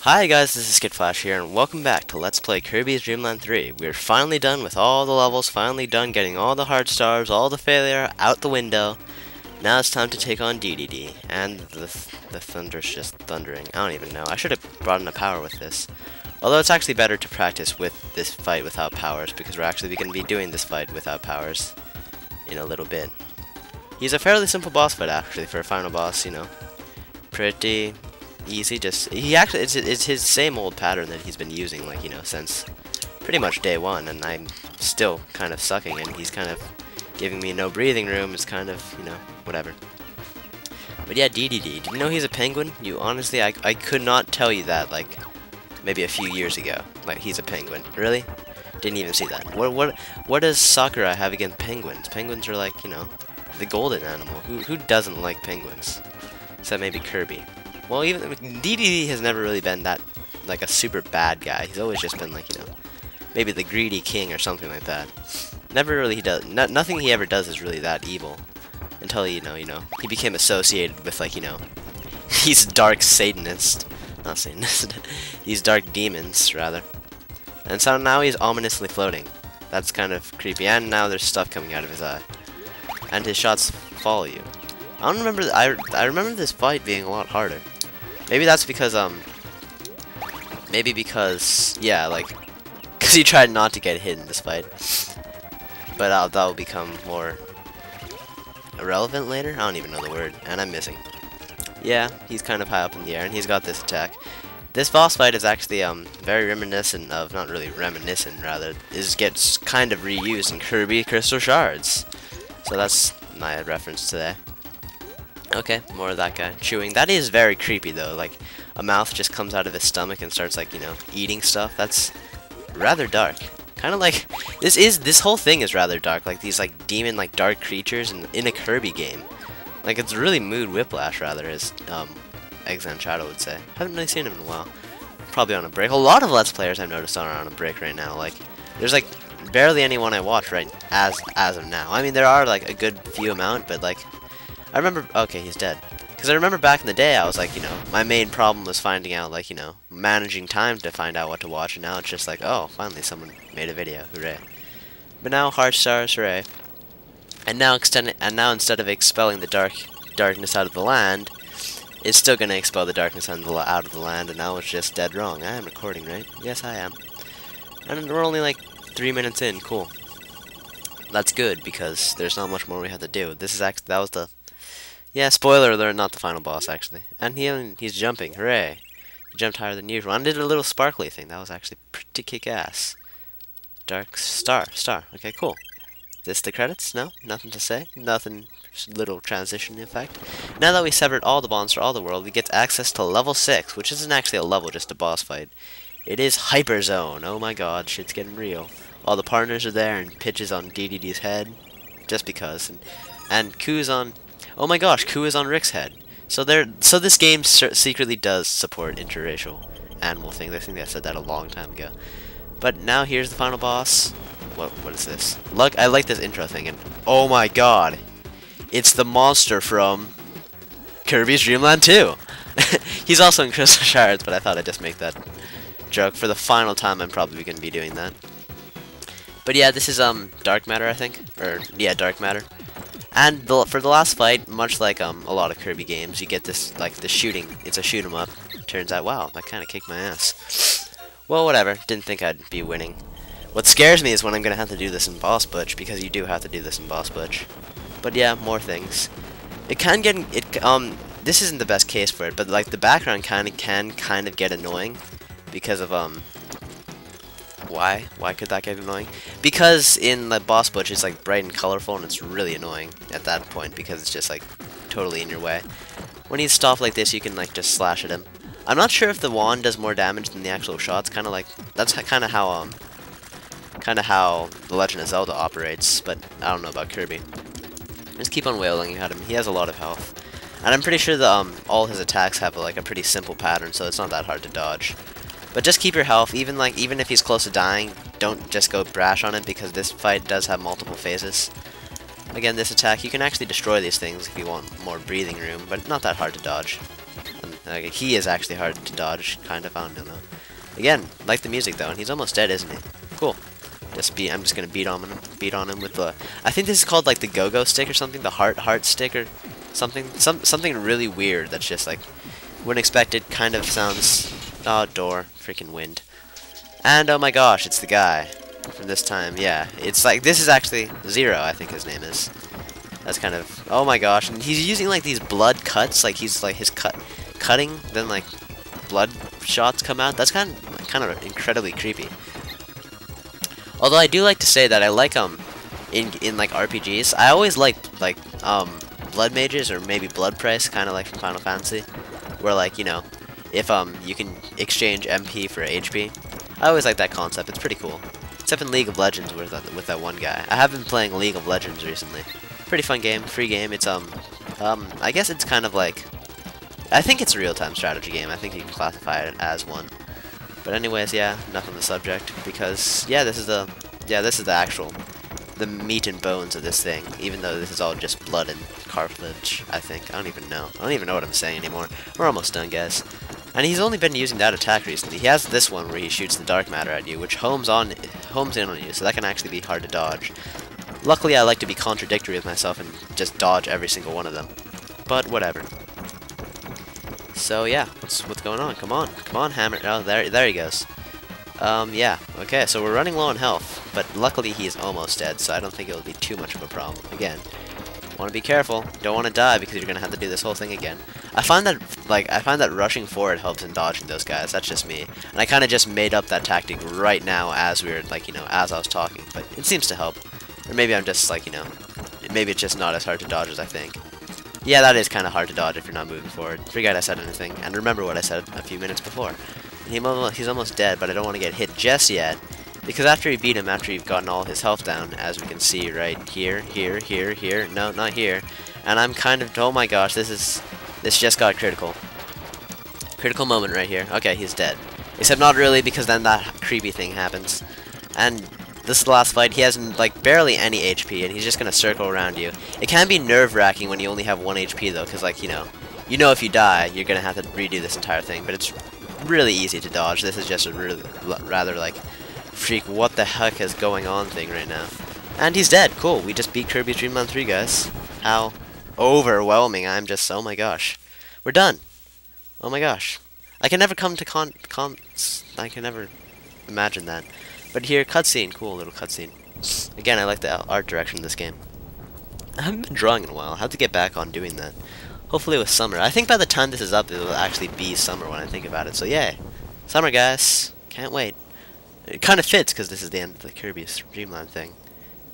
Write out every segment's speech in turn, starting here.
Hi guys, this is Skidflash here, and welcome back to Let's Play Kirby's Dreamland 3. We're finally done with all the levels, finally done getting all the hard stars, all the failure out the window. Now it's time to take on DeDeDe, and the thunder's just thundering. I don't even know. I should have brought in a power with this. Although it's actually better to practice with this fight without powers, because we're actually going to be doing this fight without powers in a little bit. He's a fairly simple boss fight actually for a final boss, you know. Pretty easy, it's his same old pattern that he's been using, like, you know, since pretty much day one, and I'm still kind of sucking, and he's kind of giving me no breathing room. It's kind of, you know, whatever. But yeah, DeDeDe, did you know he's a penguin? You honestly, I could not tell you that, like, maybe a few years ago. Like, he's a penguin. Really? Didn't even see that. What does Sakura have against penguins? Penguins are like, you know, the golden animal. Who doesn't like penguins? Except maybe Kirby. Well, even DeDeDe has never really been that, like, a super bad guy. He's always just been, like, you know, maybe the greedy king or something like that. Never really nothing he ever does is really that evil. Until, you know, he became associated with, like, you know, these dark Satanists. Not Satanists. These dark demons, rather. And so now he's ominously floating. That's kind of creepy. And now there's stuff coming out of his eye. And his shots follow you. I don't remember. I remember this fight being a lot harder. Maybe that's because yeah, like, because he tried not to get hit in this fight. But that will become more irrelevant later. I don't even know the word, and I'm missing. Yeah, he's kind of high up in the air, and he's got this attack. This boss fight is actually very reminiscent of, not really reminiscent, rather, gets kind of reused in Kirby Crystal Shards. So that's my reference today. Okay, more of that guy chewing. That is very creepy though. Like, a mouth just comes out of his stomach and starts, like, you know, eating stuff. That's rather dark. Kind of like this whole thing is rather dark. Like these, like, demon, like, dark creatures in a Kirby game. Like, it's really mood whiplash rather, as Exan Shadow would say. Haven't really seen him in a while. Probably on a break. A lot of Let's Players I've noticed are on a break right now. Like, there's, like, barely anyone I watch right as of now. I mean, there are, like, a good few amount, but, like, I remember, okay, he's dead. Because I remember back in the day, I was like, you know, my main problem was finding out, like, you know, managing time to find out what to watch, and now it's just like, oh, finally someone made a video, hooray. But now, hard stars, hooray. And now instead of expelling the darkness out of the land, it's still gonna expel the darkness out of the land, and now it's just dead wrong. I am recording, right? Yes, I am. And we're only like 3 minutes in, cool. That's good, because there's not much more we have to do. This is actually, that was the... Yeah, spoiler alert, not the final boss, actually. And he's jumping, hooray. He jumped higher than usual. And did a little sparkly thing. That was actually pretty kick-ass. Dark star. Okay, cool. Is this the credits? No? Nothing to say? Nothing, just little transition effect. Now that we severed all the bonds for all the world, we get access to level 6, which isn't actually a level, just a boss fight. It is Hyper Zone. Oh my god, shit's getting real. All the partners are there, and pitches on DeDeDe's head. Just because. And Ku's on... Oh my gosh, Ku is on Rick's head. So this game secretly does support interracial animal things. I think I said that a long time ago. But now here's the final boss. What is this? Look, I like this intro thing, and oh my god, it's the monster from Kirby's Dreamland 2. He's also in Crystal Shards, but I thought I'd just make that joke. For the final time, I'm probably going to be doing that. But yeah, this is Dark Matter, I think, or yeah, Dark Matter. And for the last fight, much like a lot of Kirby games, you get this, like, the shooting. It's a shoot 'em up. Turns out, wow, that kind of kicked my ass. Well, whatever. Didn't think I'd be winning. What scares me is when I'm gonna have to do this in Boss Butch, because you do have to do this in Boss Butch. But yeah, more things. It can get this isn't the best case for it, but, like, the background can get annoying because of Why could that get annoying? Because in the boss butch it's, like, bright and colorful, and it's really annoying at that point because it's just, like, totally in your way. When he's stopped like this, you can, like, just slash at him. I'm not sure if the wand does more damage than the actual shots. Kind of like, that's kind of how The Legend of Zelda operates, but I don't know about Kirby. Just keep on wailing at him. He has a lot of health, and I'm pretty sure that all his attacks have, like, a pretty simple pattern, so it's not that hard to dodge. But just keep your health, even if he's close to dying, don't just go brash on it, because this fight does have multiple phases. Again, this attack, you can actually destroy these things if you want more breathing room, but not that hard to dodge. And Okay, he is actually hard to dodge, kind of. I don't know. Again, like the music though, and he's almost dead, isn't he? Cool. I'm just gonna beat on him with the. I think this is called like the go-go stick or something, the heart stick or something. Something really weird that's just like wouldn't expect it. Kind of sounds. Oh, door, freaking wind. And oh my gosh, it's the guy from this time. Yeah, it's like this is actually Zero. I think his name is. That's kind of. Oh my gosh, and he's using like these blood cuts. Like he's like his cutting, then like blood shots come out. That's kind of incredibly creepy. Although I do like to say that I like in like RPGs, I always like blood mages or maybe blood price, kind of like from Final Fantasy, where like you know, if you can exchange MP for HP. I always like that concept. It's pretty cool. Except in League of Legends with that one guy. I have been playing League of Legends recently. Pretty fun game, free game. It's I guess it's kind of like, I think it's a real-time strategy game. I think you can classify it as one. But anyways, yeah, enough on the subject, because yeah, this is the meat and bones of this thing, even though this is all just blood and cartilage, I think. I don't even know what I'm saying anymore. We're almost done, guys. And he's only been using that attack recently. He has this one where he shoots the dark matter at you, which homes in on you, so that can actually be hard to dodge. Luckily, I like to be contradictory with myself and just dodge every single one of them. But whatever. So yeah, what's going on? Come on, Hammer. Oh, there he goes. Yeah. Okay, so we're running low on health, but luckily he's almost dead, so I don't think it'll be too much of a problem. Again, want to be careful. Don't want to die because you're gonna have to do this whole thing again. I find that rushing forward helps in dodging those guys. That's just me, and I kind of just made up that tactic right now as we were as I was talking. But it seems to help, or maybe I'm just like maybe it's just not as hard to dodge as I think. Yeah, that is kind of hard to dodge if you're not moving forward. Forget I said anything, and remember what I said a few minutes before. He's almost dead, but I don't want to get hit just yet, because after you beat him, after you've gotten all his health down, as we can see right here, no, not here, and I'm kind of, oh my gosh, this just got critical. Critical moment right here. Okay, he's dead. Except not really, because then that creepy thing happens. And this is the last fight. He has like barely any HP, and he's just gonna circle around you. It can be nerve-wracking when you only have 1 HP though, because like you know if you die, you're gonna have to redo this entire thing. But it's really easy to dodge. This is just a rather like freak what the heck is going on thing right now. And he's dead. Cool. We just beat Kirby's Dreamland 3, guys. How overwhelming! I'm just, oh my gosh, we're done. Oh my gosh, I can never come to I can never imagine that. But here, cutscene, cool little cutscene. Again, I like the art direction of this game. I haven't been drawing in a while. I have to get back on doing that. Hopefully with summer. I think by the time this is up, it will actually be summer when I think about it. So yeah, summer, guys. Can't wait. It kind of fits because this is the end of the Kirby's Dreamland thing,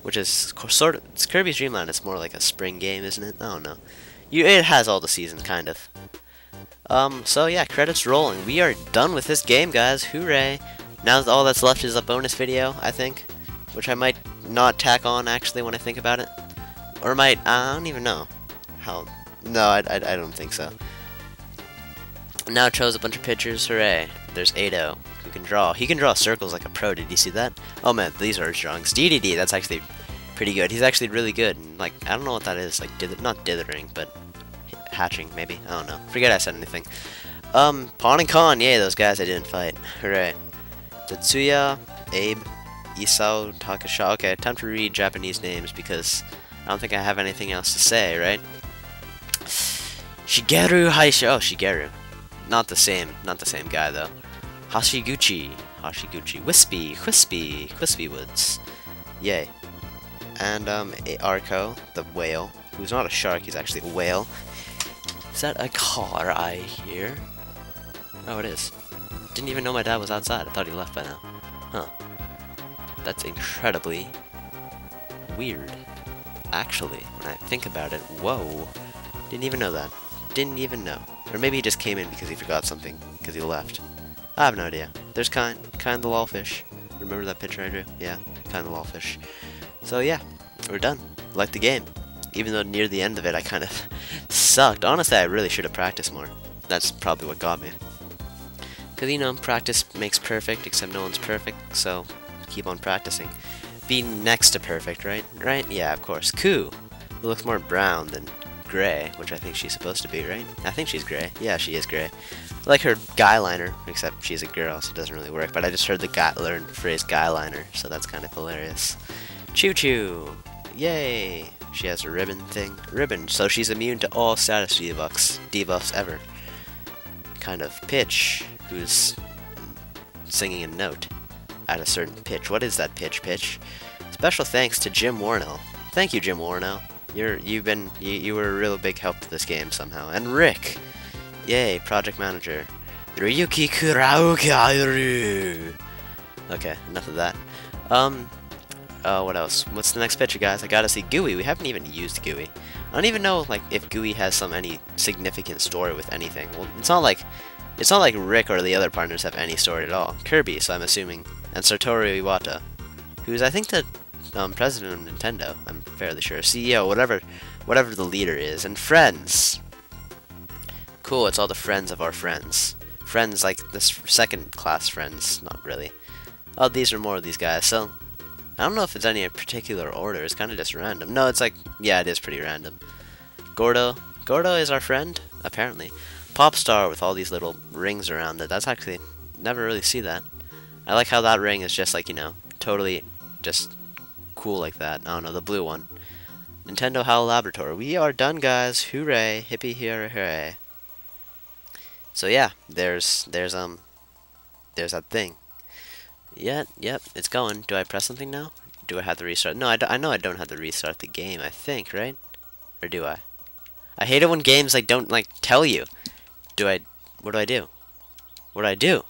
which is sort of, it's Kirby's Dreamland. It's more like a spring game, isn't it? I don't know. It has all the seasons, kind of. So yeah, credits rolling. We are done with this game, guys. Hooray! Now all that's left is a bonus video, I think, which I might not tack on actually when I think about it, or might. I don't even know how. No, I don't think so. Now it shows a bunch of pictures. Hooray! There's Ado, who can draw. He can draw circles like a pro. Did you see that? Oh man, these are his drawings. DeDeDe, that's actually pretty good. He's actually really good. And, like, I don't know what that is. Like, not dithering, but hatching maybe. I don't know. Forget I said anything. Pawn and Con. Yay, those guys I didn't fight. Hooray! Tetsuya, Abe, Isao, Takasha. Okay, time to read Japanese names because I don't think I have anything else to say, right? Shigeru Haisha. Oh, Shigeru. Not the same guy though. Hashiguchi. Wispy Woods. Yay. And Arco, the whale, who's not a shark, he's actually a whale. Is that a car I hear? Oh, it is. Didn't even know my dad was outside. I thought he left by now. Huh. That's incredibly weird. Actually, when I think about it, whoa. Didn't even know that. Didn't even know. Or maybe he just came in because he forgot something, because he left. I have no idea. There's Kind the lawfish. Remember that picture I drew? Yeah, Kind the lawfish. So yeah, we're done. Like the game. Even though near the end of it I kind of sucked. Honestly, I really should have practiced more. That's probably what got me. Because, you know, practice makes perfect, except no one's perfect, so keep on practicing. Be next to perfect, right? Right? Yeah, of course. Ku, who looks more brown than gray, which I think she's supposed to be, right? I think she's gray. Yeah, she is gray. I like her guy liner, except she's a girl, so it doesn't really work. But I just heard the learned phrase guy liner, so that's kind of hilarious. Choo choo! Yay! She has a ribbon thing. Ribbon, so she's immune to all status debuffs ever. Kind of pitch, who's singing a note at a certain pitch. What is that pitch? Special thanks to Jim Warnell. Thank you, Jim Warnell. You were a real big help to this game somehow. And Rick, yay, project manager. Ryuki Kuraukaru. Okay, enough of that. What else? What's the next picture, guys? I gotta see GUI. We haven't even used GUI. I don't even know like if GUI has any significant story with anything. Well, it's not like Rick or the other partners have any story at all. Kirby, so I'm assuming, and Satoru Iwata, who's I think the president of Nintendo. I'm fairly sure. CEO, whatever the leader is, and friends. Cool. It's all the friends of our friends. Friends like this second class friends. Not really. Oh, these are more of these guys. So I don't know if it's any particular order. It's kind of just random. No, it's like, yeah, it is pretty random. Gordo is our friend, apparently. Popstar with all these little rings around it. That's actually, never really see that. I like how that ring is just like, you know, totally just cool like that. I don't know, the blue one. Nintendo HAL Laboratory. We are done, guys. Hooray. Hippie hooray hooray. So yeah, there's that thing. Yep, it's going. Do I press something now? Do I have to restart? No, I know I don't have to restart the game, I think, right? Or do I? I hate it when games like don't like tell you. What do I do? What do I do?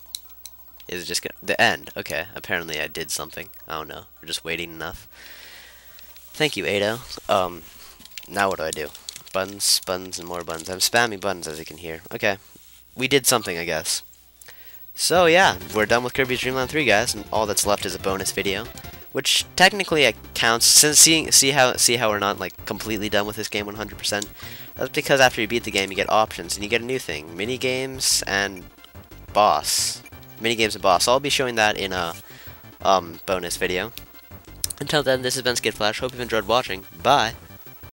Is it just the end? Okay, apparently I did something. I don't know. We're just waiting enough. Thank you, Ado. Now what do I do? Buttons, and more buttons. I'm spamming buttons, as you can hear. Okay. We did something, I guess. So yeah, we're done with Kirby's Dream Land 3, guys, and all that's left is a bonus video, which technically counts. Since see how we're not like completely done with this game 100%. That's because after you beat the game, you get options, and you get a new thing: mini games and boss. Minigames and boss. I'll be showing that in a bonus video. Until then, this has been Skid Flash. Hope you've enjoyed watching. Bye.